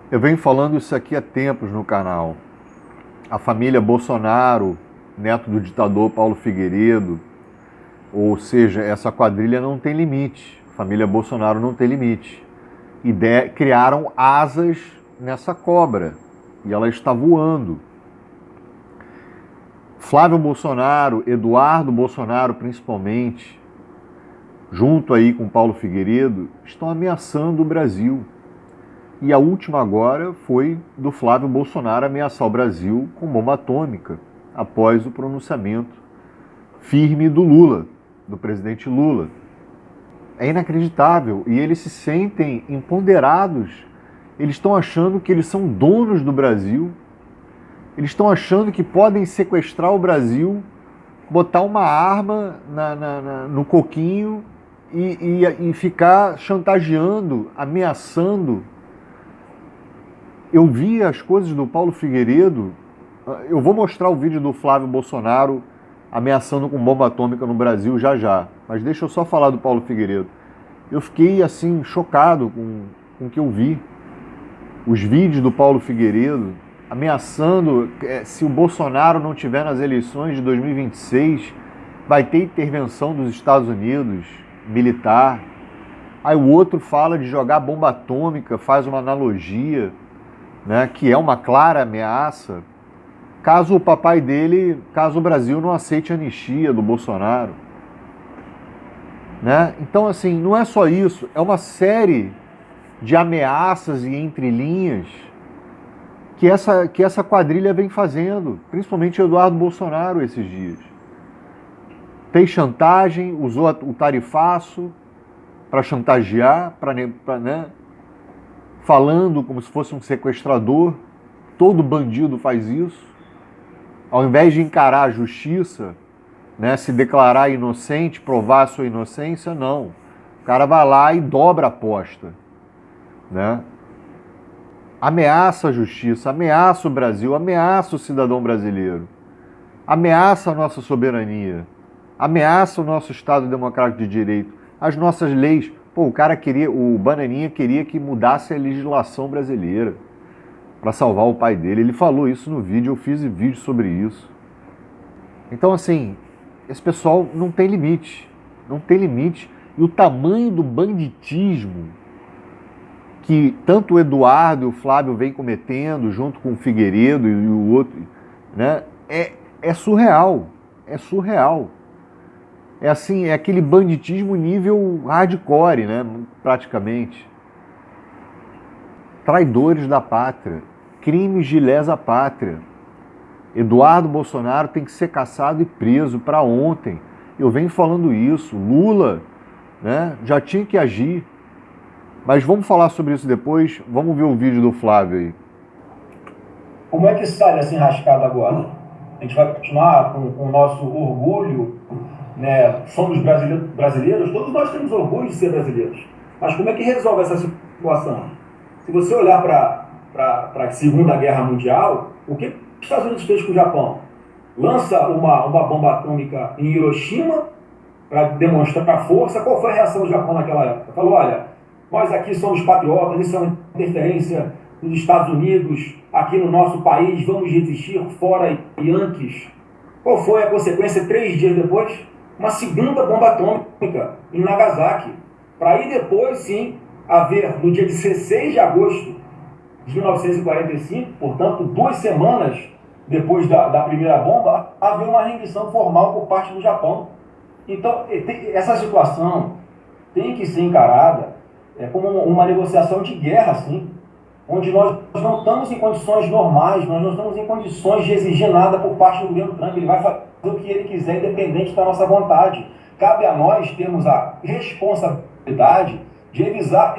Eu venho falando isso aqui há tempos no canal. A família Bolsonaro, neto do ditador Paulo Figueiredo, ou seja, essa quadrilha não tem limite. A família Bolsonaro não tem limite. Criaram asas nessa cobra e ela está voando. Flávio Bolsonaro, Eduardo Bolsonaro principalmente, junto aí com Paulo Figueiredo, estão ameaçando o Brasil. E a última agora foi do Flávio Bolsonaro ameaçar o Brasil com bomba atômica, após o pronunciamento firme do Lula, do presidente Lula. É inacreditável. E eles se sentem empoderados. Eles estão achando que eles são donos do Brasil. Eles estão achando que podem sequestrar o Brasil, botar uma arma no coquinho e ficar chantageando, ameaçando. Eu vi as coisas do Paulo Figueiredo. Eu vou mostrar o vídeo do Flávio Bolsonaro ameaçando com bomba atômica no Brasil já já. Mas deixa eu só falar do Paulo Figueiredo. Eu fiquei assim chocado com o que eu vi. Os vídeos do Paulo Figueiredo ameaçando, se o Bolsonaro não tiver nas eleições de 2026, vai ter intervenção dos Estados Unidos, militar. Aí o outro fala de jogar bomba atômica, faz uma analogia, né, que é uma clara ameaça, caso o papai dele, caso o Brasil não aceite a anistia do Bolsonaro. Né? Então, assim, não é só isso, é uma série de ameaças e entrelinhas que essa quadrilha vem fazendo, principalmente o Eduardo Bolsonaro esses dias. Fez chantagem, usou o tarifaço para chantagear, né, falando como se fosse um sequestrador. Todo bandido faz isso. Ao invés de encarar a justiça, né, se declarar inocente, provar a sua inocência, não. O cara vai lá e dobra a aposta. Né? Ameaça a justiça, ameaça o Brasil, ameaça o cidadão brasileiro, ameaça a nossa soberania, ameaça o nosso Estado Democrático de Direito, as nossas leis. Pô, o Bananinha queria que mudasse a legislação brasileira para salvar o pai dele. Ele falou isso no vídeo, eu fiz vídeo sobre isso. Então, assim, esse pessoal não tem limite, não tem limite. E o tamanho do banditismo que tanto o Eduardo e o Flávio vêm cometendo, junto com o Figueiredo e o outro, né, é surreal. É surreal. É assim, é aquele banditismo nível hardcore, né, praticamente. Traidores da pátria, crimes de lesa pátria. Eduardo Bolsonaro tem que ser caçado e preso para ontem. Eu venho falando isso. Lula, né, já tinha que agir. Mas vamos falar sobre isso depois. Vamos ver o vídeo do Flávio aí. Como é que sai dessa enrascada agora? A gente vai continuar com o nosso orgulho, né? Somos brasileiros, todos nós temos orgulho de ser brasileiros. Mas como é que resolve essa situação? Se você olhar para a Segunda Guerra Mundial, o que os Estados Unidos fez com o Japão? Lança uma bomba atômica em Hiroshima para demonstrar a força. Qual foi a reação do Japão naquela época? Falou, olha, nós aqui somos patriotas, isso é uma interferência dos Estados Unidos aqui no nosso país, vamos resistir, fora Yankees. Qual foi a consequência 3 dias depois? Uma segunda bomba atômica em Nagasaki. Para aí depois, sim, haver, no dia 16 de agosto de 1945, portanto, 2 semanas depois da primeira bomba, haver uma rendição formal por parte do Japão. Então, essa situação tem que ser encarada como uma negociação de guerra, sim, onde nós não estamos em condições normais, nós não estamos em condições de exigir nada por parte do governo Trump. Ele vai fazer o que ele quiser, independente da nossa vontade. Cabe a nós termos a responsabilidade de evitar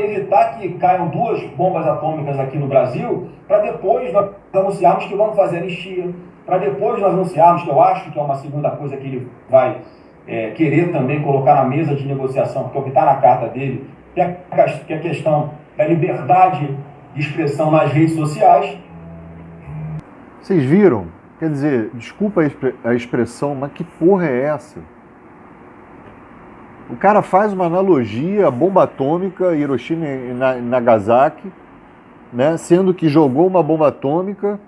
que caiam 2 bombas atômicas aqui no Brasil, para depois nós anunciarmos que vamos fazer anistia, para depois nós anunciarmos, que eu acho que é uma segunda coisa que ele vai querer também colocar na mesa de negociação, porque é o que está na carta dele, que é a questão da liberdade de expressão nas redes sociais. Vocês viram? Quer dizer, desculpa a expressão, mas que porra é essa? O cara faz uma analogia à bomba atômica, Hiroshima e Nagasaki, né? Sendo que jogou uma bomba atômica,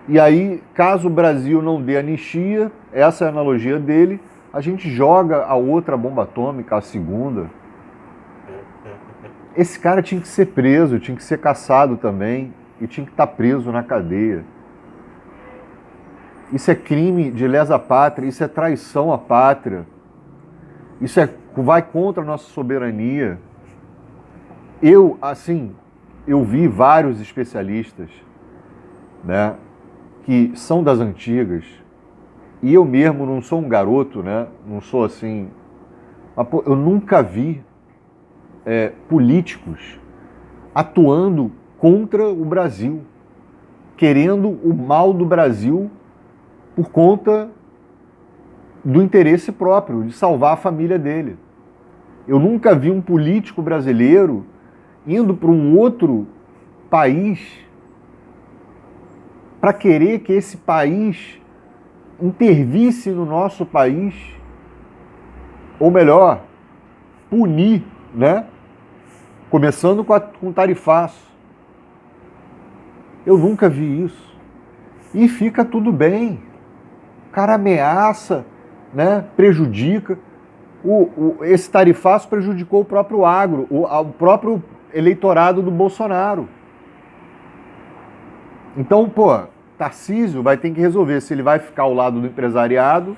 e aí, caso o Brasil não dê anistia, essa é a analogia dele, a gente joga a outra bomba atômica, a segunda. Esse cara tinha que ser preso, tinha que ser caçado também, e tinha que estar preso na cadeia. Isso é crime de lesa pátria, isso é traição à pátria, isso vai contra a nossa soberania. Eu vi vários especialistas, né, que são das antigas, e eu mesmo não sou um garoto, né, não sou assim, eu nunca vi políticos atuando contra o Brasil, querendo o mal do Brasil por conta do interesse próprio, de salvar a família dele. Eu nunca vi um político brasileiro indo para um outro país para querer que esse país intervisse no nosso país, ou melhor, punir, né? Começando com tarifaço. Eu nunca vi isso. E fica tudo bem. O cara ameaça, né? Prejudica. Esse tarifaço prejudicou o próprio agro, o próprio eleitorado do Bolsonaro. Então, Tarcísio vai ter que resolver se ele vai ficar ao lado do empresariado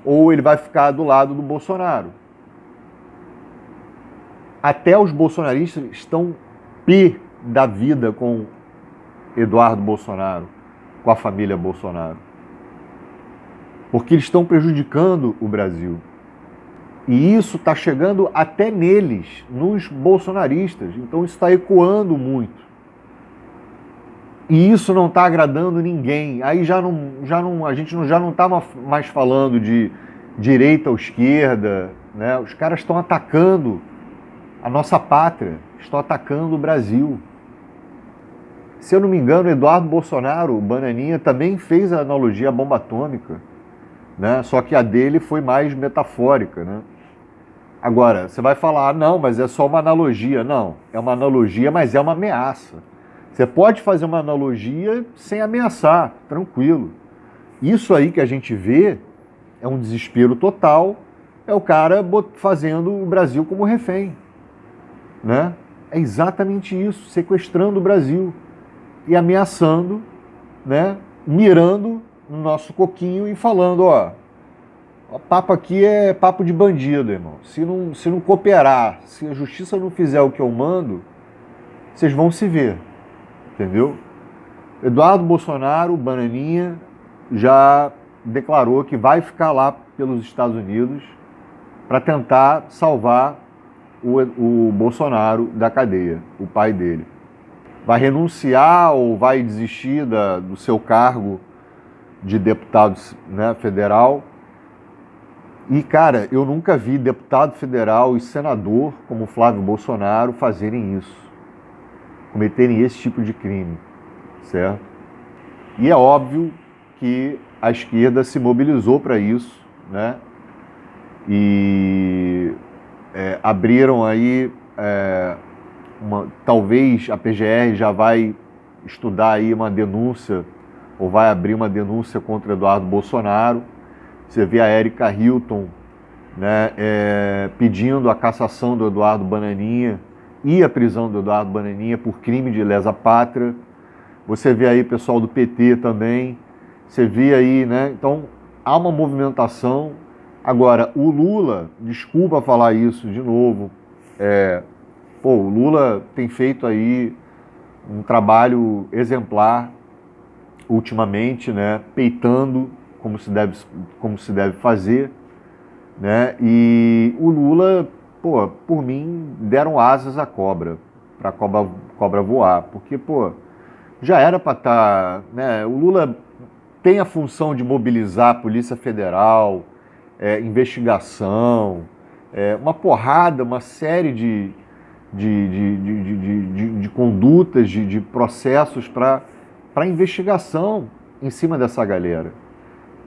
ou ele vai ficar do lado do Bolsonaro. Até os bolsonaristas estão pé da vida com Eduardo Bolsonaro, com a família Bolsonaro. Porque eles estão prejudicando o Brasil. E isso está chegando até neles, nos bolsonaristas. Então isso está ecoando muito. E isso não está agradando ninguém. Aí a gente já não está mais falando de direita ou esquerda, né? Os caras estão atacando a nossa pátria, estão atacando o Brasil. Se eu não me engano, Eduardo Bolsonaro, o Bananinha, também fez a analogia à bomba atômica, né? Só que a dele foi mais metafórica, né? Agora, você vai falar, não, mas é só uma analogia. Não, é uma analogia, mas é uma ameaça. Você pode fazer uma analogia sem ameaçar, tranquilo. Isso aí que a gente vê é um desespero total, é o cara fazendo o Brasil como refém, né? É exatamente isso, sequestrando o Brasil e ameaçando, né? Mirando no nosso coquinho e falando, o papo aqui é papo de bandido, irmão. Se não cooperar, se a justiça não fizer o que eu mando, vocês vão se ver. Entendeu? Eduardo Bolsonaro, Bananinha, já declarou que vai ficar lá pelos Estados Unidos para tentar salvar o Bolsonaro da cadeia, o pai dele. Vai renunciar ou vai desistir do seu cargo de deputado, né, federal. E, cara, eu nunca vi deputado federal e senador como Flávio Bolsonaro fazerem isso, cometerem esse tipo de crime, certo? E é óbvio que a esquerda se mobilizou para isso, né? E abriram aí, talvez a PGR já vai estudar aí uma denúncia, ou vai abrir uma denúncia contra Eduardo Bolsonaro. Você vê a Érica Hilton, né, pedindo a cassação do Eduardo Bananinha e a prisão do Eduardo Bananinha por crime de lesa pátria. Você vê aí o pessoal do PT também. Você vê aí, né? Então, há uma movimentação. Agora, o Lula, desculpa falar isso de novo, o Lula tem feito aí um trabalho exemplar ultimamente, né? Peitando como se deve fazer, né? E o Lula, por mim, deram asas à cobra, para a cobra voar, porque, já era para estar, né? O Lula tem a função de mobilizar a Polícia Federal, investigação, uma série de condutas, de processos para investigação em cima dessa galera,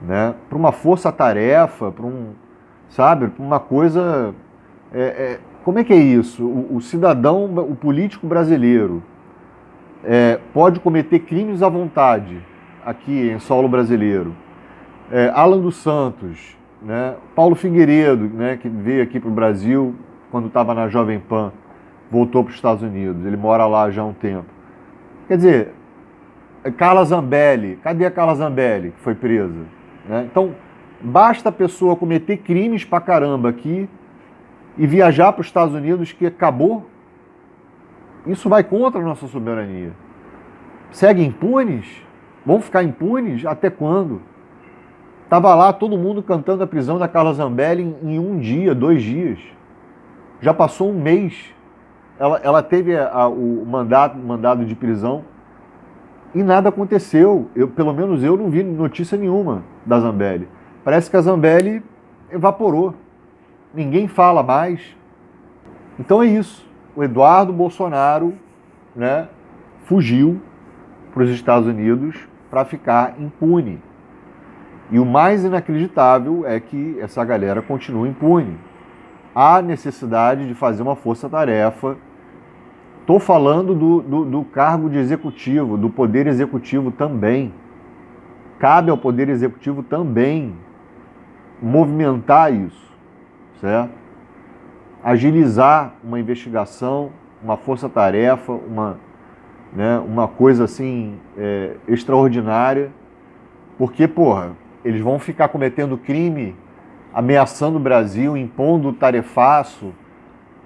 né? Para uma força-tarefa, para uma coisa... como é que é isso? O cidadão, o político brasileiro, pode cometer crimes à vontade aqui em solo brasileiro. Alan dos Santos, né? Paulo Figueiredo, né, que veio aqui para o Brasil quando estava na Jovem Pan, voltou para os Estados Unidos, ele mora lá já há um tempo. Quer dizer, Carla Zambelli, cadê a Carla Zambelli que foi presa? Né? Então, basta a pessoa cometer crimes pra caramba aqui e viajar para os Estados Unidos que acabou. Isso vai contra a nossa soberania. Seguem impunes? Vão ficar impunes? Até quando? Tava lá todo mundo cantando a prisão da Carla Zambelli em um dia, 2 dias. Já passou um mês. Ela teve o mandado de prisão e nada aconteceu. Pelo menos eu não vi notícia nenhuma da Zambelli. Parece que a Zambelli evaporou. Ninguém fala mais. Então é isso. O Eduardo Bolsonaro, né, fugiu para os Estados Unidos para ficar impune. E o mais inacreditável é que essa galera continua impune. Há necessidade de fazer uma força-tarefa. Estou falando do cargo de executivo, do poder executivo também. Cabe ao poder executivo também movimentar isso, certo? Agilizar uma investigação, uma força-tarefa, uma coisa assim extraordinária, porque, porra, eles vão ficar cometendo crime, ameaçando o Brasil, impondo tarefaço,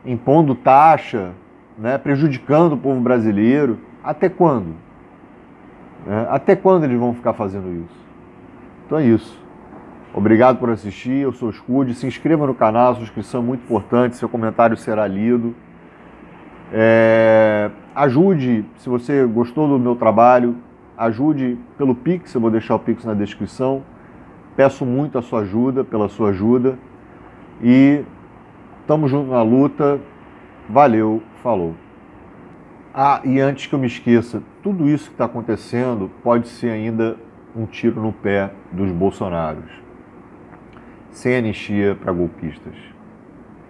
impondo taxa, né, prejudicando o povo brasileiro. Até quando? Até quando eles vão ficar fazendo isso? Então é isso. Obrigado por assistir, eu sou o Scud. Se inscreva no canal, sua inscrição é muito importante, seu comentário será lido. Ajude, se você gostou do meu trabalho, ajude pelo Pix, eu vou deixar o Pix na descrição. Peço muito a sua ajuda, pela sua ajuda. E estamos juntos na luta. Valeu, falou. E antes que eu me esqueça, tudo isso que está acontecendo pode ser ainda um tiro no pé dos bolsonaros. Sem anistia para golpistas.